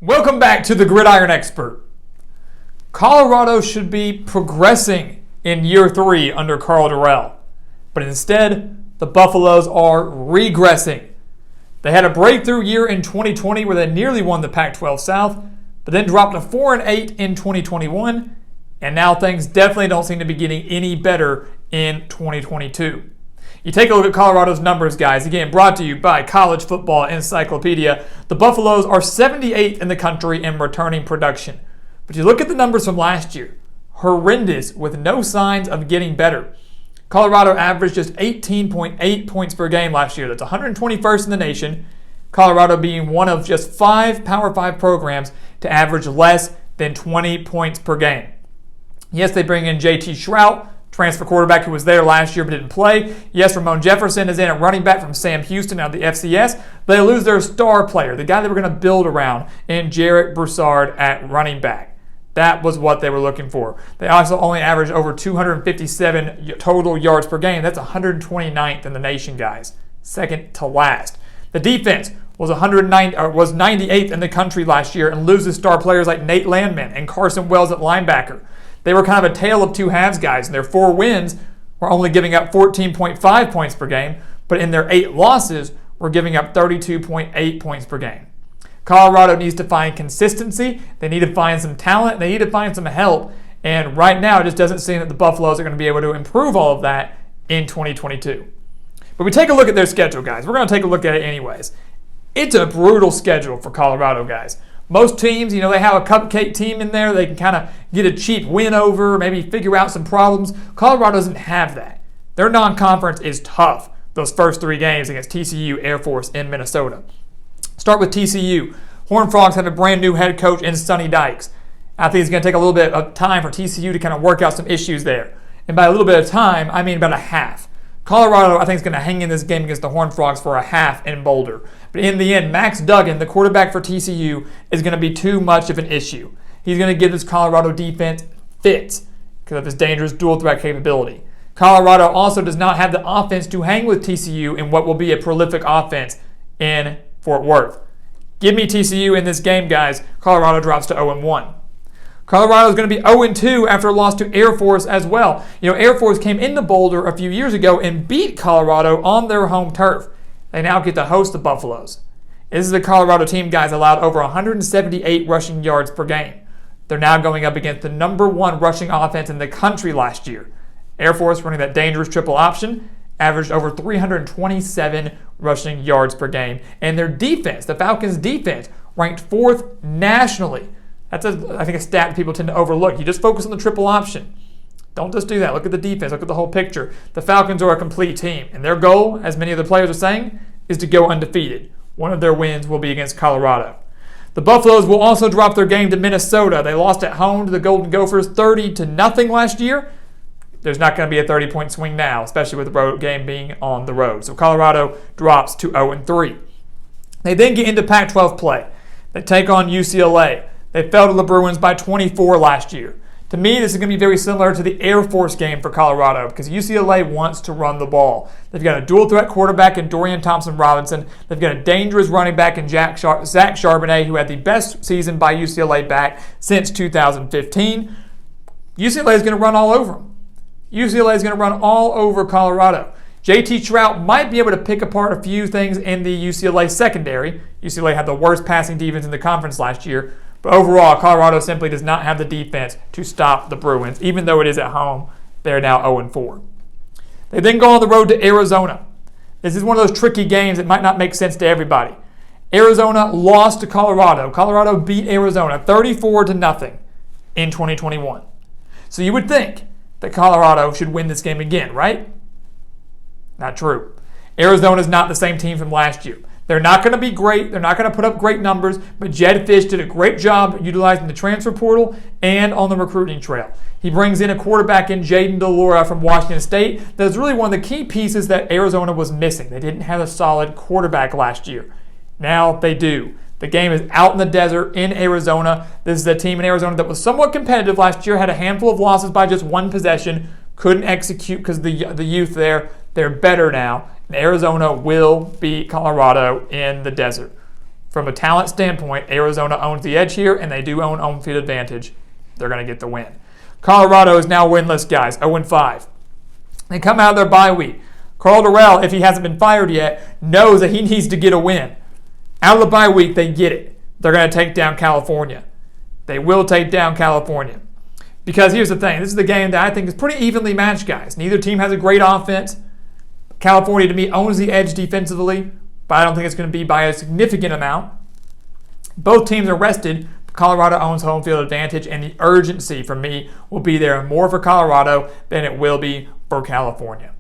Welcome back to the Gridiron Expert. Colorado should be progressing in year 3 under Karl Dorrell, but instead, the Buffaloes are regressing. They had a breakthrough year in 2020 where they nearly won the Pac-12 South, but then dropped to 4-8 in 2021, and now things definitely don't seem to be getting any better in 2022. You take a look at Colorado's numbers, guys. Again, brought to you by College Football Encyclopedia. The Buffaloes are 78th in the country in returning production. But you look at the numbers from last year, horrendous with no signs of getting better. Colorado averaged just 18.8 points per game last year. That's 121st in the nation. Colorado being one of just 5 Power 5 programs to average less than 20 points per game. Yes, they bring in JT Shrout, transfer quarterback who was there last year but didn't play. Yes, Ramon Jefferson is in at running back from Sam Houston out of the FCS. They lose their star player, the guy they were going to build around, in Jarek Broussard at running back. That was what they were looking for. They also only averaged over 257 total yards per game. That's 129th in the nation, guys. Second to last. The defense was 98th in the country last year and loses star players like Nate Landman and Carson Wells at linebacker. They were kind of a tale of two halves, guys. In their 4 wins, were only giving up 14.5 points per game, but in their 8 losses, were giving up 32.8 points per game. Colorado needs to find consistency. They need to find some talent. They need to find some help. And right now, it just doesn't seem that the Buffaloes are going to be able to improve all of that in 2022. But we take a look at their schedule, guys. We're going to take a look at it anyways. It's a brutal schedule for Colorado, guys. Most teams, they have a cupcake team in there they can kind of get a cheap win over, maybe figure out some problems. Colorado doesn't have that. Their non-conference is tough, those first 3 games against TCU, Air Force, and Minnesota. Start with TCU. Horned Frogs have a brand new head coach in Sonny Dykes. I think it's going to take a little bit of time for TCU to kind of work out some issues there. And by a little bit of time, I mean about a half. Colorado, I think, is going to hang in this game against the Horned Frogs for a half in Boulder. But in the end, Max Duggan, the quarterback for TCU, is going to be too much of an issue. He's going to give this Colorado defense fits because of his dangerous dual threat capability. Colorado also does not have the offense to hang with TCU in what will be a prolific offense in Fort Worth. Give me TCU in this game, guys. Colorado drops to 0-1. Colorado is going to be 0-2 after a loss to Air Force as well. Air Force came into Boulder a few years ago and beat Colorado on their home turf. They now get to host the Buffaloes. This is the Colorado team, guys, allowed over 178 rushing yards per game. They're now going up against the number 1 rushing offense in the country last year. Air Force, running that dangerous triple option, averaged over 327 rushing yards per game. And their defense, the Falcons' defense, ranked 4th nationally. That's, I think, a stat that people tend to overlook. You just focus on the triple option. Don't just do that. Look at the defense. Look at the whole picture. The Falcons are a complete team, and their goal, as many of the players are saying, is to go undefeated. One of their wins will be against Colorado. The Buffaloes will also drop their game to Minnesota. They lost at home to the Golden Gophers 30-0 last year. There's not going to be a 30-point swing now, especially with the road game being on the road. So Colorado drops to 0-3. They then get into Pac-12 play. They take on UCLA. They fell to the Bruins by 24 last year. To me, this is going to be very similar to the Air Force game for Colorado because UCLA wants to run the ball. They've got a dual-threat quarterback in Dorian Thompson-Robinson. They've got a dangerous running back in Zach Charbonnet, who had the best season by UCLA back since 2015. UCLA is going to run all over them. UCLA is going to run all over Colorado. JT Shrout might be able to pick apart a few things in the UCLA secondary. UCLA had the worst passing defense in the conference last year. But overall, Colorado simply does not have the defense to stop the Bruins. Even though it is at home, they're now 0-4. They then go on the road to Arizona. This is one of those tricky games that might not make sense to everybody. Arizona lost to Colorado. Colorado beat Arizona 34-0 in 2021. So you would think that Colorado should win this game again, right? Not true. Arizona is not the same team from last year. They're not going to be great. They're not going to put up great numbers, but Jed Fish did a great job utilizing the transfer portal and on the recruiting trail. He brings in a quarterback in Jaden DeLora from Washington State. That's really one of the key pieces that Arizona was missing. They didn't have a solid quarterback last year. Now they do. The game is out in the desert in Arizona. This is a team in Arizona that was somewhat competitive last year, had a handful of losses by just 1 possession, couldn't execute because the youth there. They're better now. And Arizona will beat Colorado in the desert. From a talent standpoint, Arizona owns the edge here, and they do own home field advantage. They're going to get the win. Colorado is now winless, guys, 0-5. They come out of their bye week. Karl Dorrell, if he hasn't been fired yet, knows that he needs to get a win. Out of the bye week, they get it. They're going to take down California. They will take down California. Because here's the thing. This is the game that I think is pretty evenly matched, guys. Neither team has a great offense. California, to me, owns the edge defensively, but I don't think it's going to be by a significant amount. Both teams are rested. Colorado owns home field advantage, and the urgency for me will be there more for Colorado than it will be for California.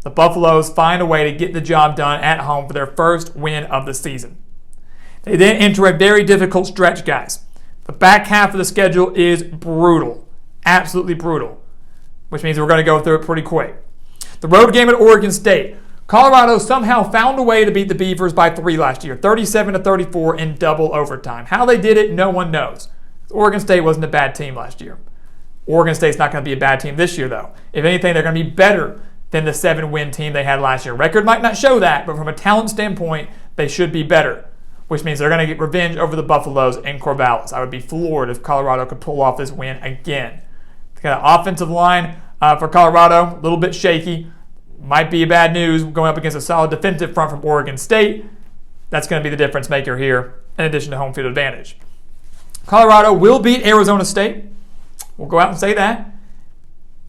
The Buffaloes find a way to get the job done at home for their first win of the season. They then enter a very difficult stretch, guys. The back half of the schedule is brutal, absolutely brutal, which means we're going to go through it pretty quick. The road game at Oregon State. Colorado somehow found a way to beat the Beavers by 3 last year, 37-34 in double overtime. How they did it, no one knows. Oregon State wasn't a bad team last year. Oregon State's not going to be a bad team this year, though. If anything, they're going to be better than the 7-win team they had last year. Record might not show that, but from a talent standpoint, they should be better, which means they're going to get revenge over the Buffaloes in Corvallis. I would be floored if Colorado could pull off this win again. They got an offensive line for Colorado, a little bit shaky. Might be bad news going up against a solid defensive front from Oregon State. That's going to be the difference maker here, in addition to home field advantage. Colorado will beat Arizona State. We'll go out and say that.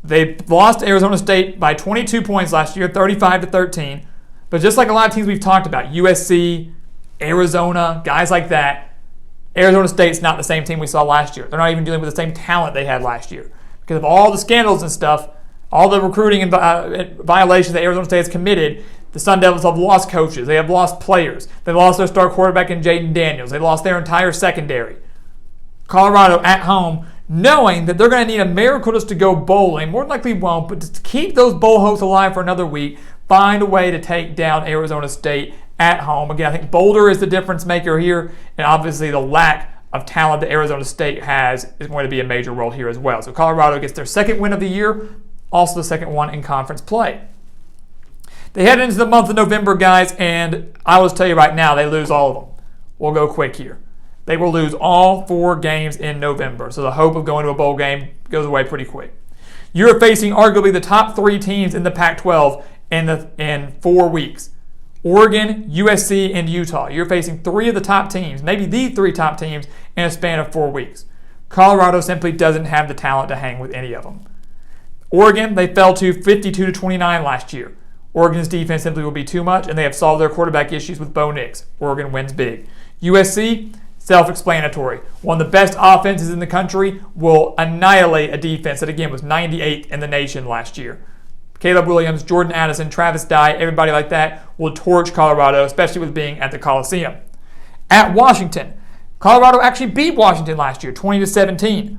They lost to Arizona State by 22 points last year, 35-13. But just like a lot of teams we've talked about, USC, Arizona, guys like that, Arizona State's not the same team we saw last year. They're not even dealing with the same talent they had last year. Because of all the scandals and stuff, all the recruiting and violations that Arizona State has committed, the Sun Devils have lost coaches. They have lost players. They've lost their star quarterback in Jaden Daniels. They lost their entire secondary. Colorado at home, knowing that they're going to need a miracle just to go bowling. More than likely won't, but to keep those bowl hopes alive for another week, find a way to take down Arizona State at home. Again, I think Boulder is the difference maker here, and obviously the lack of talent that Arizona State has is going to be a major role here as well. So Colorado gets their second win of the year, also the second one in conference play. They head into the month of November, guys, and I will just tell you right now, they lose all of them. We'll go quick here. They will lose all 4 games in November, so the hope of going to a bowl game goes away pretty quick. You're facing arguably the top 3 teams in the Pac-12 in 4 weeks. Oregon, USC, and Utah. You're facing 3 of the top teams, maybe the 3 top teams, in a span of 4 weeks. Colorado simply doesn't have the talent to hang with any of them. Oregon, they fell to 52-29 last year. Oregon's defense simply will be too much, and they have solved their quarterback issues with Bo Nix. Oregon wins big. USC, self-explanatory. One of the best offenses in the country will annihilate a defense that, again, was 98th in the nation last year. Caleb Williams, Jordan Addison, Travis Dye, everybody like that will torch Colorado, especially with being at the Coliseum. At Washington, Colorado actually beat Washington last year, 20-17.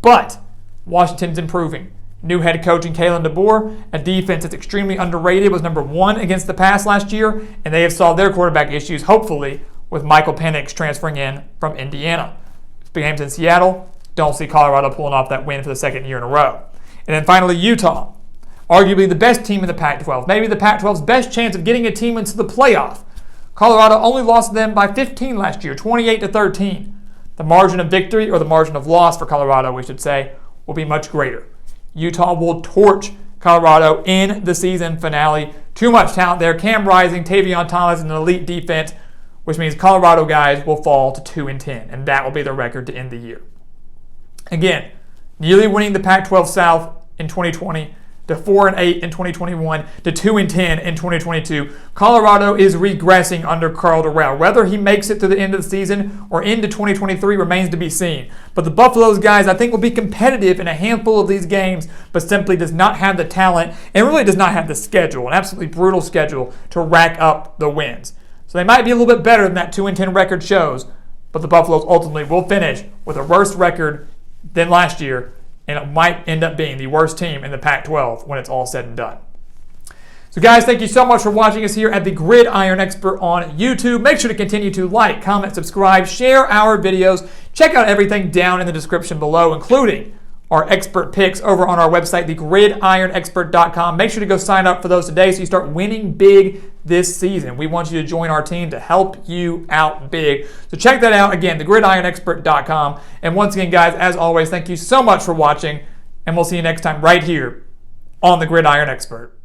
But Washington's improving. New head coach in Kalen DeBoer, a defense that's extremely underrated, was number 1 against the pass last year, and they have solved their quarterback issues, hopefully, with Michael Penix transferring in from Indiana. Games in Seattle, don't see Colorado pulling off that win for the second year in a row. And then finally, Utah, arguably the best team in the Pac-12, maybe the Pac-12's best chance of getting a team into the playoff. Colorado only lost to them by 15 last year, 28-13. The margin of victory, or the margin of loss for Colorado, we should say, will be much greater. Utah will torch Colorado in the season finale. Too much talent there. Cam Rising, Tavion Thomas, and an elite defense, which means Colorado guys will fall to 2-10, and that will be their record to end the year. Again, nearly winning the Pac-12 South in 2020, to 4-8 in 2021, to 2-10 in 2022. Colorado is regressing under Karl Dorrell. Whether he makes it to the end of the season or into 2023 remains to be seen. But the Buffaloes guys, I think, will be competitive in a handful of these games, but simply does not have the talent and really does not have the schedule, an absolutely brutal schedule, to rack up the wins. So they might be a little bit better than that 2-10 record shows, but the Buffaloes ultimately will finish with a worse record than last year, and it might end up being the worst team in the Pac-12 when it's all said and done. So guys, thank you so much for watching us here at the Gridiron Expert on YouTube. Make sure to continue to like, comment, subscribe, share our videos. Check out everything down in the description below, including our expert picks over on our website, thegridironexpert.com. Make sure to go sign up for those today so you start winning big this season. We want you to join our team to help you out big. So check that out. Again, thegridironexpert.com. And once again, guys, as always, thank you so much for watching, and we'll see you next time right here on The Gridiron Expert.